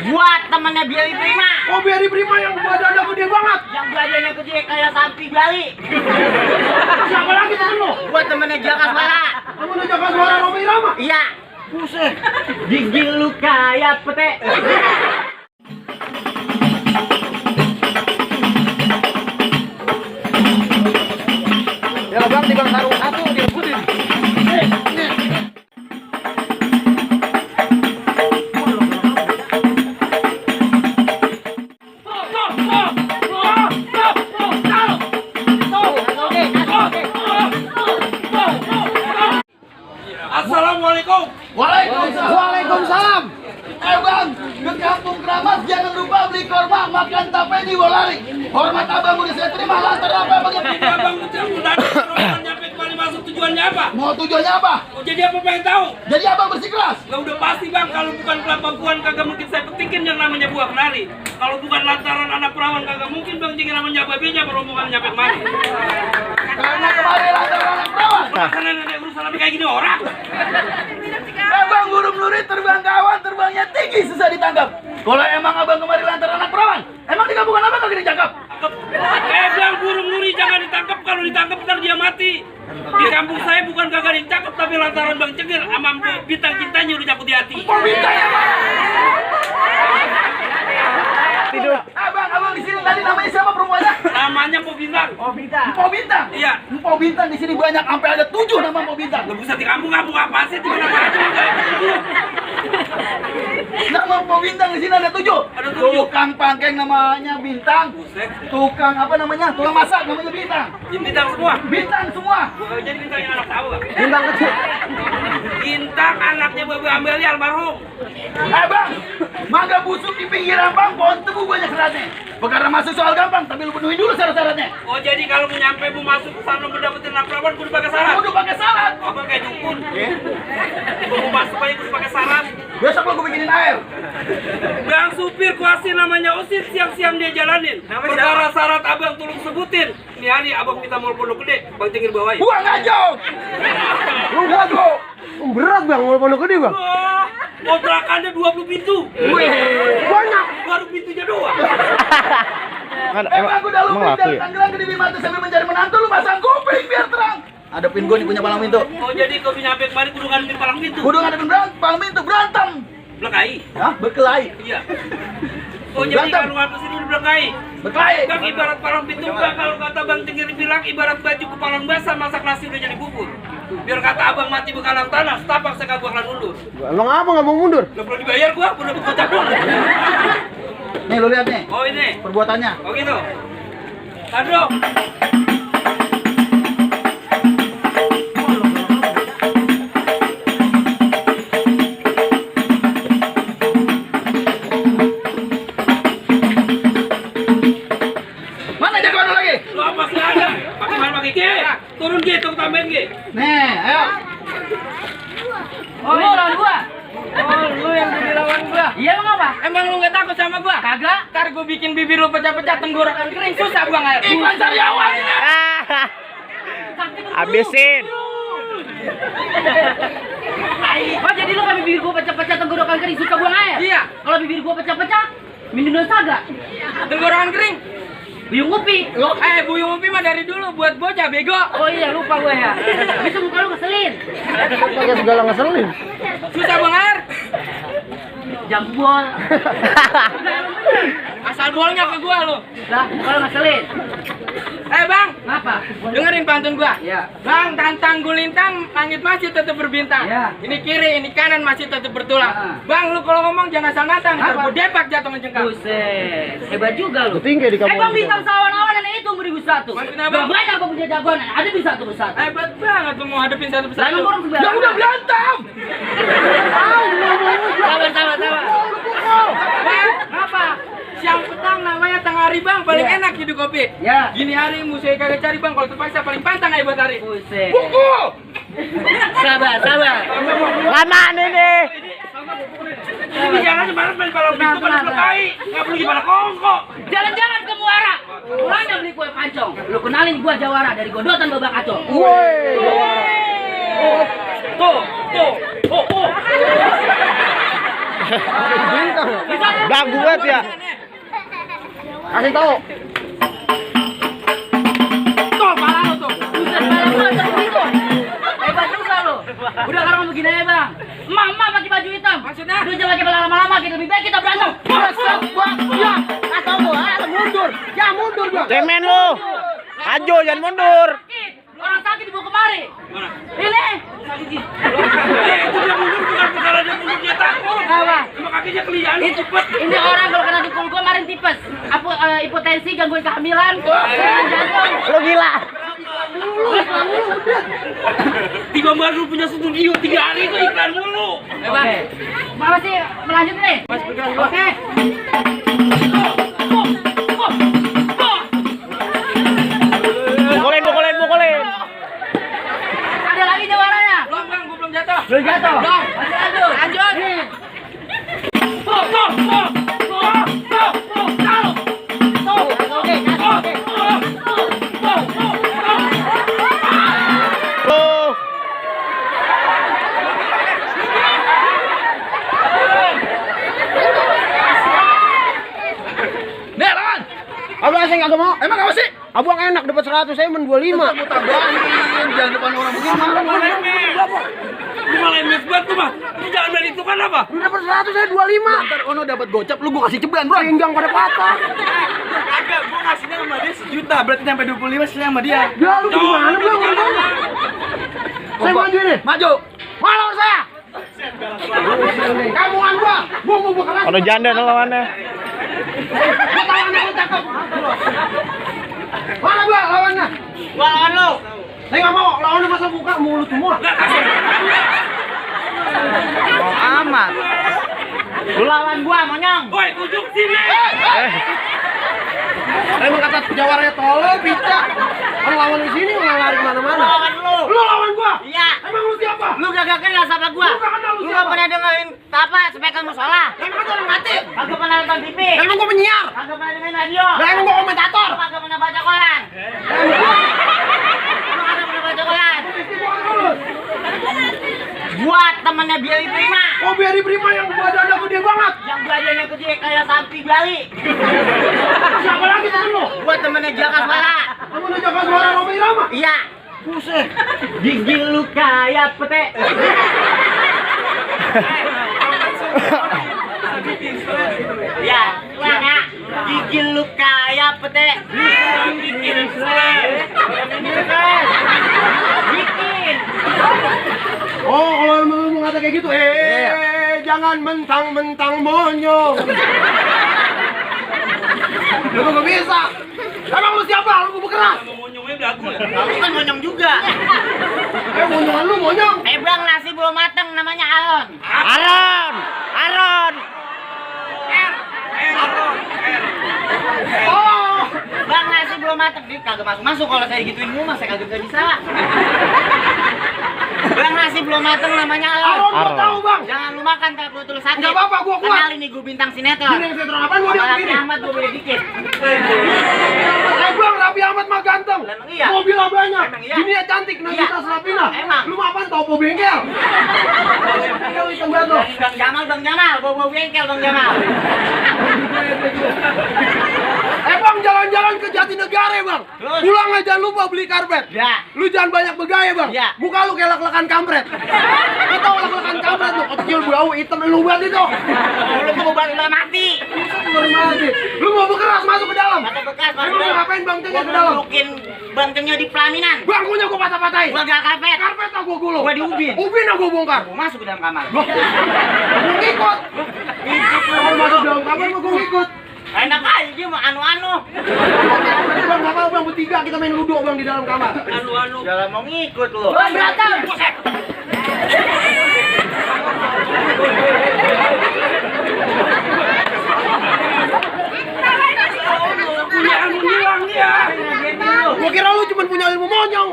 Buat temennya Biari Prima. Oh, Biari Prima yang badannya gede banget. Yang badannya gede kayak sapi Bali. Siapa lagi temen lo? Buat temennya Jaka Suara. Temennya Jaka Suara Romi Rama? Iya. Buset. Gigi lu kayak pete. Ya bang, di bang sarung satu direbutin. Assalamualaikum. Waalaikumsalam. Bang, ke kampung keramat jangan lupa beli korma, makan tape di Wolari. Hormat abang udah saya terima, lantar apa bang? Ini abang udah nyampe kembali masuk tujuannya apa? Mau tujuannya apa? Oh, jadi apa pengen tahu? Jadi abang bersikeras. Lah udah pasti bang, kalau bukan kelapa buan kagak mungkin saya petikin yang namanya buah kenari. Kalau bukan lantaran anak perawan kagak mungkin bang jingin namanya babenya beromongan nyampe kemari. Karena kemarin lantaran anak perawan. Karena ada urusan lebih kayak gini orang. Bang, burung nuri terbang kawan, terbangnya tinggi susah ditangkap. Kalau emang abang kemarin lantaran anak perawan, emang di kampung abang kagak ditangkap? Bang, burung nuri jangan ditangkap, kalau ditangkap ntar dia mati. Di kampung saya bukan kagak ditangkap, tapi lantaran bang cegil sama bintang cintanya udah nyangkut di hati. Oh, bintang ya bang? Tidur. Abang di sini tadi namanya siapa perempuannya? Namanya Po Bintang. Oh, Bintang. Mpok Bintang. Iya. Mpok Bintang di sini banyak, sampai ada 7 nama Mpok Bintang. Gak bisa di kampung apa sih? Di mana aja enggak. Nama Mpok Bintang di sini ada 7. Ada 7. Tukang pangkeng namanya Bintang. Buset. Tukang apa namanya? Tukang masak namanya Bintang. Ini bintang semua. Bintang semua. Bukan jadi bintang yang anak tahu gak? Bintang kecil. Bintang anaknya Bapak Amelia almarhum. Bang, mangga busuk di pinggiran bang, pohon tebu banyak seratnya. Perkara masuk soal gampang, tapi lu penuhi dulu syarat-syaratnya. Oh jadi kalau mau nyampe mau masuk ke sana mendapatin anak perawan kudu pakai syarat. Kudu pakai syarat. Apa kayak dukun? Mau masuk aja kudu pakai syarat. Besok lu gue bikinin air. Bang supir kuasi namanya Usit, siang-siang dia jalanin. Perkara syarat abang tolong sebutin. Ini hari abang minta mau pondok gede, bang tinggal bawain. Buang aja. Lu gago. Berat bang, mau pondok gede bang. Wah, kontrakannya 20 pintu. Banyak. Baru pintunya doang. Emang udah lu pindah Tangerang ke Mata sambil mencari menantu, lu pasang kuping biar terang. Adepin gue nih punya palang pintu. Oh jadi kau nyampe kemarin kudu ngadepin palang pintu. Kudu ngadepin palang pintu, berantem. Belakai. Hah? Berkelahi. Iya. Oh jadi kalau ngapain sini udah belakai. Berkelahi. Bang ibarat palang pintu bang, kalau kata bang Tinggi bilang ibarat baju kepalang basah masak nasi udah jadi bubur. Biar kata abang mati bekalang tanah, setapak saya kagak bakalan mundur. Emang apa nggak mau mundur? Nggak perlu dibayar gua, udah berkocak dulu. Nih lu lihat nih. Oh ini. Perbuatannya. Oh gitu. Aduh. Mana jagoan lu lagi? Lu apa sih ada? Pakai mana pakai G? Turun G, tunggu tambahin G. Nih, ayo. Oh, lu lawan gua. Oh, lu yang jadi lawan gua. Iya, emang apa? Emang lu nggak takut sama gua? Kagak. Ntar gua bikin bibir lu pecah-pecah, tenggorokan kering, susah gua nggak. Iklan Sariawan ini. Habisin. Oh, jadi lu kan bibir gua pecah-pecah tenggorokan kering suka buang air? Iya. Kalau bibir gua pecah-pecah, minum saga. Tenggorokan kering. Buyung upi. Buyung upi mah dari dulu buat bocah bego. Oh iya, lupa gue ya. Bisa muka lu ngeselin. Pakai segala ngeselin. Susah buang air. Jambol. Asal bolnya ke gua lu. Lah, muka lu ngeselin. Bang, Ngapa? dengerin pantun gua. Ya. Bang, tantang gulintang, langit masih tetap berbintang. Ya. Ini kiri, ini kanan masih tetap bertulang. Ah. Bang, lu kalau ngomong jangan asal natang, ntar Apa? gua depak jatuh ngejengkang. Buset, hebat juga lu. Tinggi di Bang bintang sawan-awan nenek itu 1001. Bantuin abang. Banyak apa punya jagoan, ada bisa satu persatu. Hebat banget lu mau hadapin satu Lah persatu. emang orang Ya sembarangan. udah berantem. Sabar. Bang, apa? Siang petang namanya tengah hari bang, paling Ya. enak hidup kopi. Ya. Gini hari musuhnya kagak cari bang, kalau terpaksa paling pantang aja buat hari. Buset. Pukul. Sabar. Lama nih. Ini jalannya malam main kalau pintu pada selesai, nggak perlu gimana kongkok. Jalan-jalan ke Muara. Mulanya beli kue pancong. Lu kenalin gua Jawara dari Godotan Babak Kacau. Tuh. Dagu banget ya. Kasih tahu. Tuh, pala lo tuh. Buset, pala gua terbitu. Hebat juga lo. Udah sekarang begini aja, Bang. Emak pakai baju hitam. Maksudnya? Lu jangan pakai lama-lama, kita lebih baik kita berantem. Ya, atau gua mundur. Ya mundur gua. Cemen lu. Ajo jangan mundur. Orang sakit dibawa kemari. Mana? Ini. Itu dia mundur bukan perkara dia mundur dia takut. Apa? Cuma kakinya kelihatan cepet. Ini orang kalau kena dukul gua kemarin tipes. Hipotensi, gangguan kehamilan, serangan jantung. Lu gila. Tiba baru punya studio 3 hari itu iklan mulu. Oke. Mama sih melanjut nih. Oke. Pukulin. Ada lagi jawarannya. Belum bang, gua belum jatuh. Belum jatuh. Masih lanjut. Nih. Tuh. Nih, lawan. Abang saya nggak mau. Emang apa sih? Abang enak dapat 100, saya men 25. Kamu tambahin, jangan depan orang begini. Lu malah mes banget tuh mah. Lu jangan main itu kan apa? Lu dapat 100, saya 25. Ntar Ono dapat gocap, lu gua kasih ceban, bro. Pinggang pada patah. Kagak, gua ngasihnya sama dia 1 juta, berarti sampai 25 sih sama dia. Ya lu gimana Bang? Saya maju ini. Maju. Malu saya. Kamu kan gua keras. Ada janda lawannya. Mana gua lawannya? Gua lawan lu. Saya nggak mau lawannya masa buka mulut semua. Mau amat. Lu lawan gua, monyong. Woi, ujung sini. Emang kata jawarnya tolol bisa. Kalau lawan di sini nggak lari kemana-mana. Lawan lu. Lu lawan gua? Iya. Emang lu siapa? Lu gak kenal sama gua. Lu gak kenal lu Lu siapa? gak pernah dengerin apa speaker musola. Emang gua orang mati? Kagak pernah nonton TV. Emang gua penyiar? Kagak pernah dengerin radio. Emang gua komentator? Lu kagak pernah baca koran. Lu kagak pernah baca koran. Buat temennya Billy Prima. Oh Berry Prima yang badannya gede banget. Yang badannya gede kayak sapi Bali. Siapa lagi temen lu? Buat temennya Jaka Suara. Kamu udah jaga suara Romi Rama? Iya. Buset. Gigi lu kayak pete. Ya, ulang ya. Gigi lu kayak pete. Bikin stres. Bikin. Oh kalau mau ngata kayak gitu, jangan mentang-mentang monyong. Lu gak bisa. Emang lu siapa? Lu berkeras. Monyongnya belagu ya. Kamu kan monyong juga. Monjongan lu monyong. Bang nasi belum mateng namanya Alon. Aron. Oh, Bang nasi belum mateng. Dia kagak masuk kalau saya gituin lu mah saya kagak bisa. Bang nasi belum mateng namanya Alon. Aron gua tahu bang. Jangan lu makan kalau perut lu sakit. Nggak apa-apa, gua kuat. Kenalin nih gua bintang sinetron. Ini yang saya terang apaan gua dia Raffi begini. Ahmad gua beda dikit. Bang Raffi Ahmad mah ganteng. Emang iya? Mobilnya banyak. Emang iya? Dunia cantik, Nagita Iya. Slavina. Emang. Lu mah apaan topo bengkel? Bengkel hitam batu. Bang Jamal, bawa bengkel Bang Jamal. Bang jalan-jalan ke Jatinegara bang. Terus? Pulang aja jangan lupa beli karpet. Ya. Lu jangan banyak bergaya bang. Ya. Muka lu kayak lak-lakan kampret. Lu tau lak-lakan kampret tuh. Kecil bau hitam lu banget itu. Lu mau balik udah mati. Baru mati. Lu mau berkeras masuk ke dalam. Kata bekas masuk Emang lu dalam. ngapain bang Gua ke dalam? nunjukin bangkengnya di pelaminan. Bangkunya gua patah-patahin. Gua gak karpet. Karpet gua gulung. Gua di ubin. Ubin gua bongkar. Gua masuk ke dalam kamar. Gua ngikut. Kalau masuk dalam kamar gua ngikut. Enak aja dia mah anu-anu. Bang nggak mau bang bertiga kita main ludo bang di dalam kamar. Anu-anu. Jangan mau ngikut lu. Bang berantem. Punya anu hilang dia. Gua kira lu cuma punya ilmu monyong.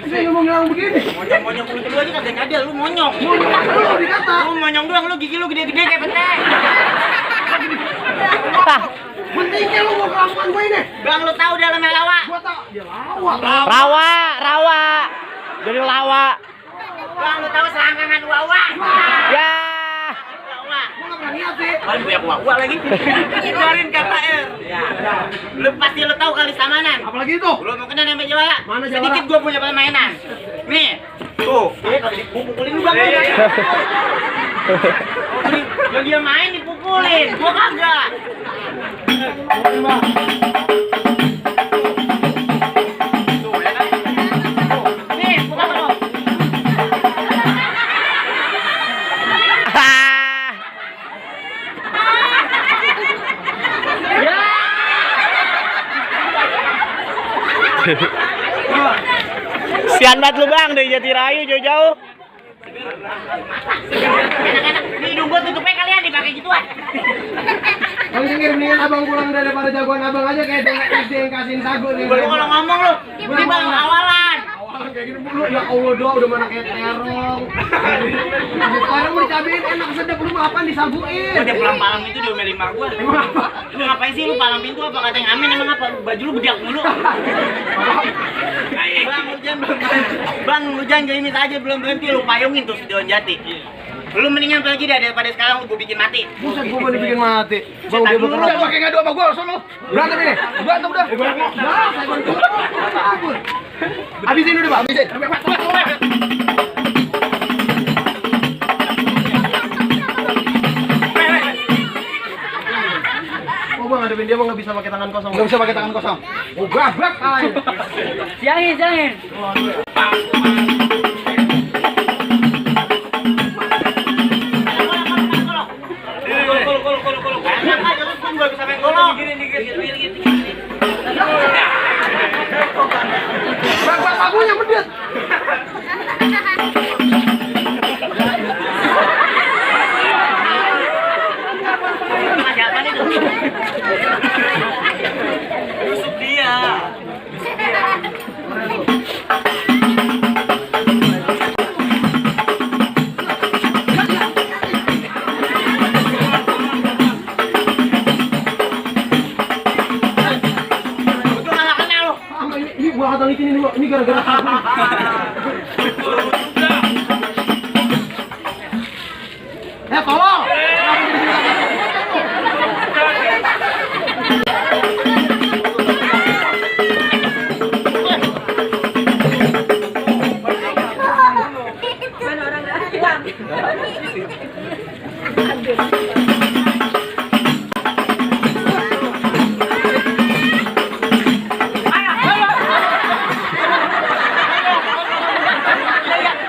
Ini ilmu hilang begini. Monyong-monyong lu aja kagak nyadar lu monyong. Monyong apa lu dikata? Lu monyong doang lu gigi lu gede-gede kayak pete. Pentingnya lu mau kelakuan gue ini. Bang lu tahu dalamnya lawa. Gua tahu dia lawak. Rawa. Jadi lawa. Bang lu tahu selangkangan wawa. Ya. banyak uang lagi. Keluarin kata R. Ya. Lu pasti lu tahu kali samanan. Apalagi itu? Lu mau kena nembak Jawara? Mana Jawara? Sedikit gua punya permainan. Nih. Tuh, kalau dipukulin Bang. Yang dia main dipukulin, gua kagak. Tuh, ya kan? Tuh, nih, buka dulu. Ya. Sian banget lu bang dari Jatirayu jauh-jauh. Enak-enak. Nih hidung gua tutupnya kalian dipakai gituan. Bang Cengir, mendingan abang pulang daripada jagoan abang aja kayak SD yang kasihin sagu nih. Lu kalau ngomong lu, ini bang awalan. Awalan kayak gini mulu, ya Allah doa udah mana kayak terong. Sekarang mau dicabain enak sedap, lu mau apaan disaguin? Udah palang-palang itu diomelin mak gua. Emang apa? Lu ngapain sih lu palang pintu apa kata yang amin emang apa? Baju lu bedak mulu. Bang, lu jangan gelimis aja belum berhenti lu payungin tuh si Dewan Jati. Lu mendingan pergi dah daripada sekarang lu gua bikin mati. Buset, gua mau dibikin mati. Bang, dia Udah bekerja. pakai ngadu sama gua sono. Berantem ini. Berantem udah. Nah, saya bantu. Ampun. Habisin udah, Pak. Habisin. Oh, Bang, hadapin dia mah nggak bisa pakai tangan kosong. Enggak bisa pakai tangan kosong. Oh, gabrak kalian. Siangin. Enak aja lu pun gak bisa main golok. Gabrak sagunya pedet. Ada apa nih tuh? Tusuk dia. Betul nggak kena lu? Ini gua kata licin ini, Bang. Ini gara-gara sagu. Tolong.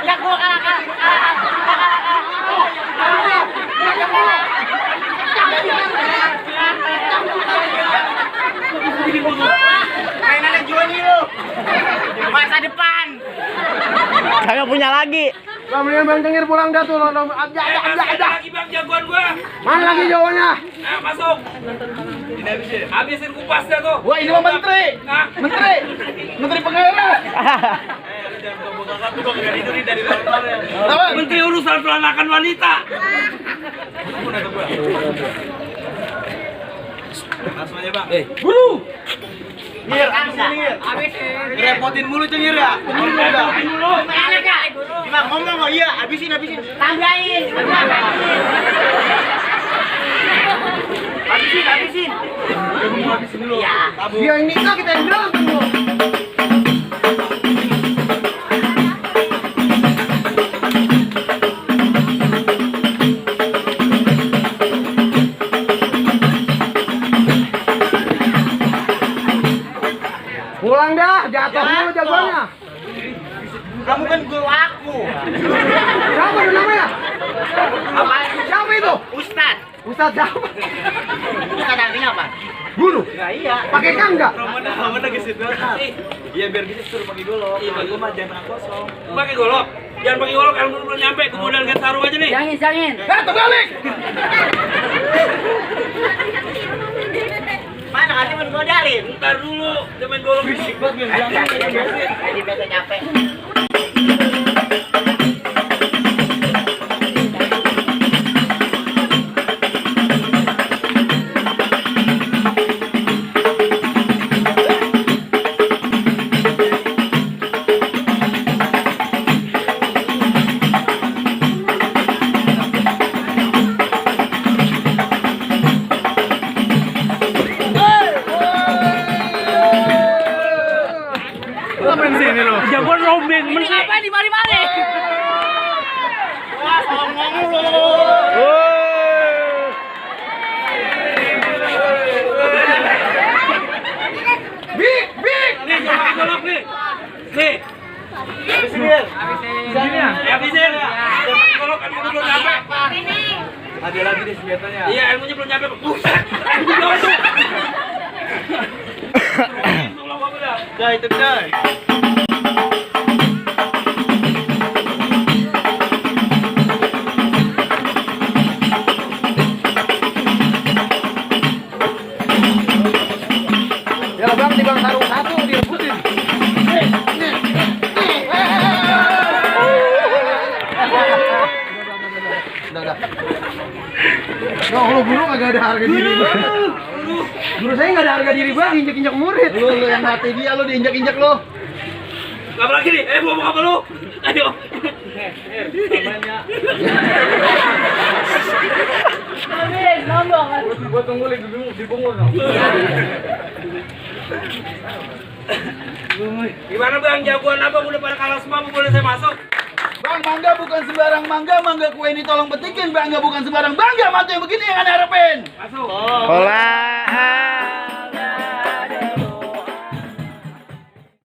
Ya gua kalah. Mainannya Joni lu. Masa depan. Kagak punya lagi. Bang, mendingan Bang Cengir pulang dah tuh. Ada. Lagi bang jagoan gua. Mana lagi jawabannya? Nah, masuk. Habisin kupasnya tuh. Wah, ini mah menteri. Nah, Menteri pengawas. Apa? Menteri urusan peranakan wanita. Langsung aja bang. Buru. Ngir, habisin. Repotin mulu Cengir ya. Habisin dulu. Enak ya? Gimana ngomong kok iya, habisin. Tambahin. Habisin. Habisin dulu. Ya. Dia yang nikah kita yang berantem loh. Pulang dah, jatuh dulu jagoannya. Kamu kan guru aku. Siapa itu namanya? Apa? Siapa itu? Ustad. Ustaz siapa? Ustad artinya apa? Guru. Ya iya. Pakai kangga. Iya biar kita suruh pakai golok. Iya, gua mah jangan tangan kosong. Pakai golok. Jangan pakai golok kalau belum nyampe. Kemudian kita taruh aja nih. Jangan. Terbalik. Mana kasih men godalin? Ntar dulu. Dia main golok fisik banget. Jadi biasa capek. di mari-mari. Wah, ngomong lu. Big. Nih, jangan golok nih. Nih. Habisin. Habisin. Jangan golok kan itu belum nyampe. Ada lagi deh senjatanya. Iya, ilmunya belum nyampe. Ilmunya belum tuh. Dah itu dah. Ya bang, timbang sarung satu direbutin. Udah. No, lu guru kagak ada harga diri bang. Guru saya nggak ada harga diri bang, injek-injek murid. Lu yang hati dia lu diinjak-injak lu. Gak lagi nih. Mau apa lu? Ayo. Gua tunggu lagi di bungur. Gimana bang? Jagoan abang udah pada kalah semua, boleh saya masuk? Bang, mangga bukan sembarang mangga kue ini tolong petikin. Bangga bukan sembarang bangga, mati yang begini yang aneh harapin. Masuk. Olah.